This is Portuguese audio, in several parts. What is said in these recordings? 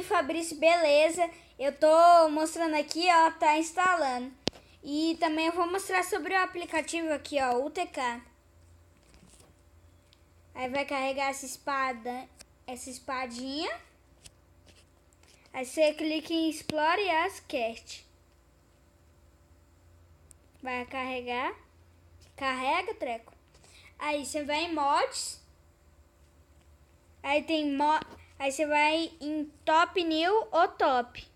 Fabrício, beleza? Eu tô mostrando aqui, ó, tá instalando. E também eu vou mostrar sobre o aplicativo aqui, ó, UTK. Aí vai carregar essa espadinha. Aí você clica em Explore as Cast. Vai carregar. Carrega, treco. Aí você vai em mods. Aí tem aí você vai em top new ou top.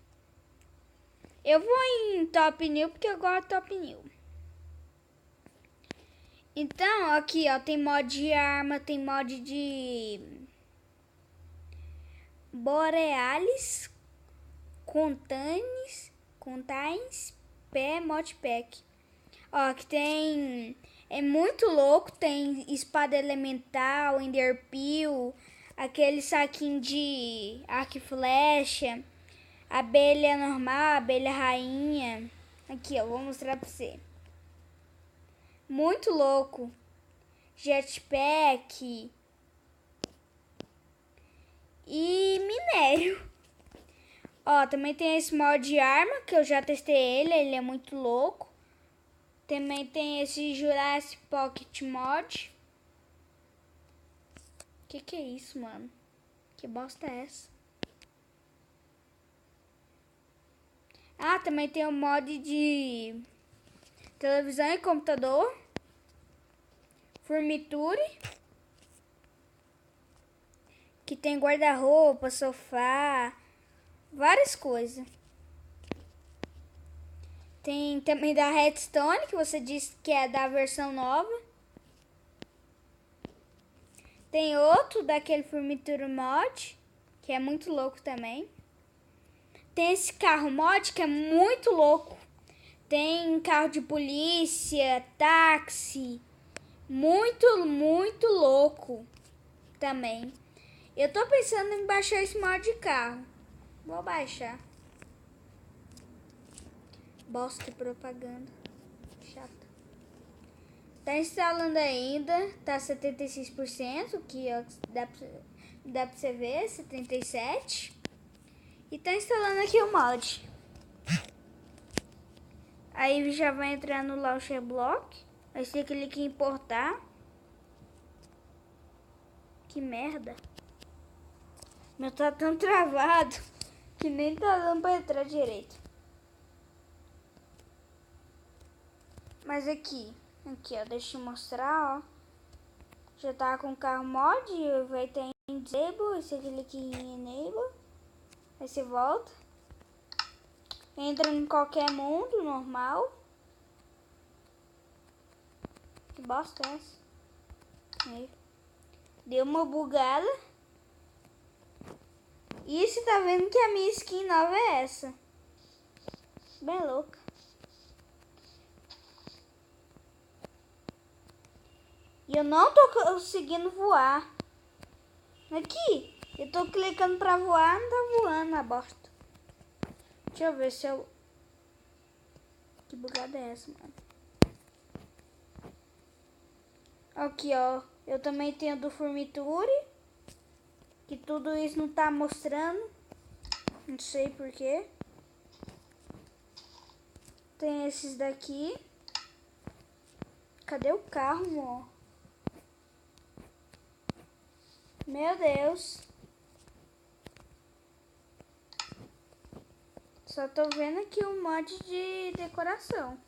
Eu vou em top new porque eu gosto de top new. Então, aqui ó, tem mod de arma, tem mod de Borealis, Contains, Pé, Modpack. Ó, que tem... É muito louco, tem espada elemental, enderpeel, aquele saquinho de arco e flecha, abelha normal, abelha rainha. Aqui, ó, vou mostrar pra você. Muito louco. Jetpack. E minério. Ó, também tem esse mod de arma, que eu já testei ele é muito louco. Também tem esse Jurassic Pocket mod. Que é isso, mano? Que bosta é essa? Ah, também tem o mod de televisão e computador. Furniture. Que tem guarda-roupa, sofá, várias coisas. Tem também da Redstone, que você disse que é da versão nova. Tem outro daquele Furniture mod, que é muito louco também. Tem esse carro mod que é muito louco. Tem carro de polícia, táxi. Muito, muito louco também. Eu tô pensando em baixar esse mod de carro. Vou baixar. Bosta de propaganda. Chato. Tá instalando ainda. Tá 76%. Que ó, dá pra você ver. 77%. E tá instalando aqui o mod. Aí já vai entrar no Launcher Block. Aí você clica em importar. Que merda. Meu tá tão travado que nem tá dando pra entrar direito. Mas aqui ó, deixa eu mostrar, ó. Já tá com o carro mod, vai ter em Disable, aí você clica em Enable. Aí você volta. Entra em qualquer mundo, normal. Que bosta é essa? Aí. Deu uma bugada. E você tá vendo que a minha skin nova é essa. Bem louca. E eu não tô conseguindo voar. Aqui. Eu tô clicando pra voar, não tá voando a bosta. Deixa eu ver se eu... Que bugada é essa, mano? Aqui, ó. Eu também tenho do Furniture. Que tudo isso não tá mostrando. Não sei porquê. Tem esses daqui. Cadê o carro, amor? Meu Deus. Só tô vendo aqui um mod de decoração.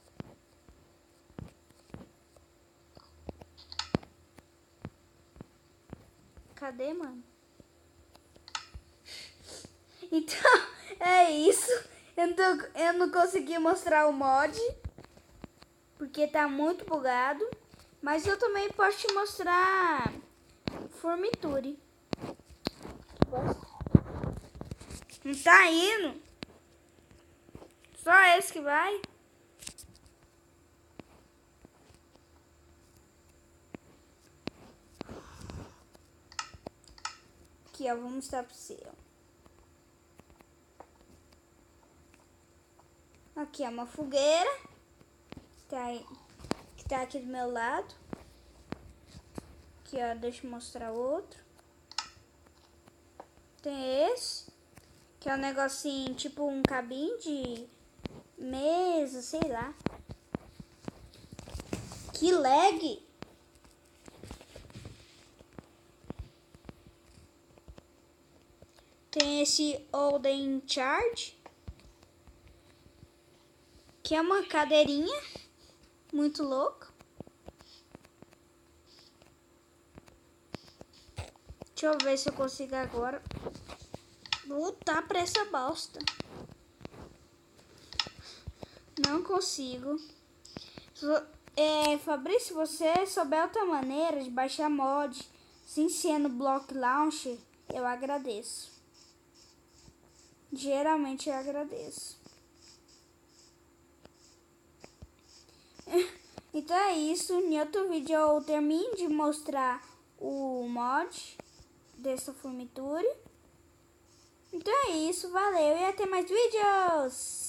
Cadê, mano? Então, é isso. Eu não consegui mostrar o mod. Porque tá muito bugado. Mas eu também posso te mostrar Furniture. Não tá indo. Só esse que vai. Aqui, ó. Vou mostrar pra você, ó. Aqui é uma fogueira. Que tá aqui do meu lado. Aqui, ó. Deixa eu mostrar outro. Tem esse. Que é um negocinho, tipo um cabinho de mesa, sei lá. Que lag! Tem esse Olden Charge, que é uma cadeirinha muito louca. Deixa eu ver se eu consigo agora lutar pra essa bosta. Não consigo. Fabrício, se você souber outra maneira de baixar mod sem ser no Block Launcher, eu agradeço. Geralmente eu agradeço. Então é isso. Em outro vídeo eu termino de mostrar o mod dessa formitura. Então é isso. Valeu e até mais vídeos!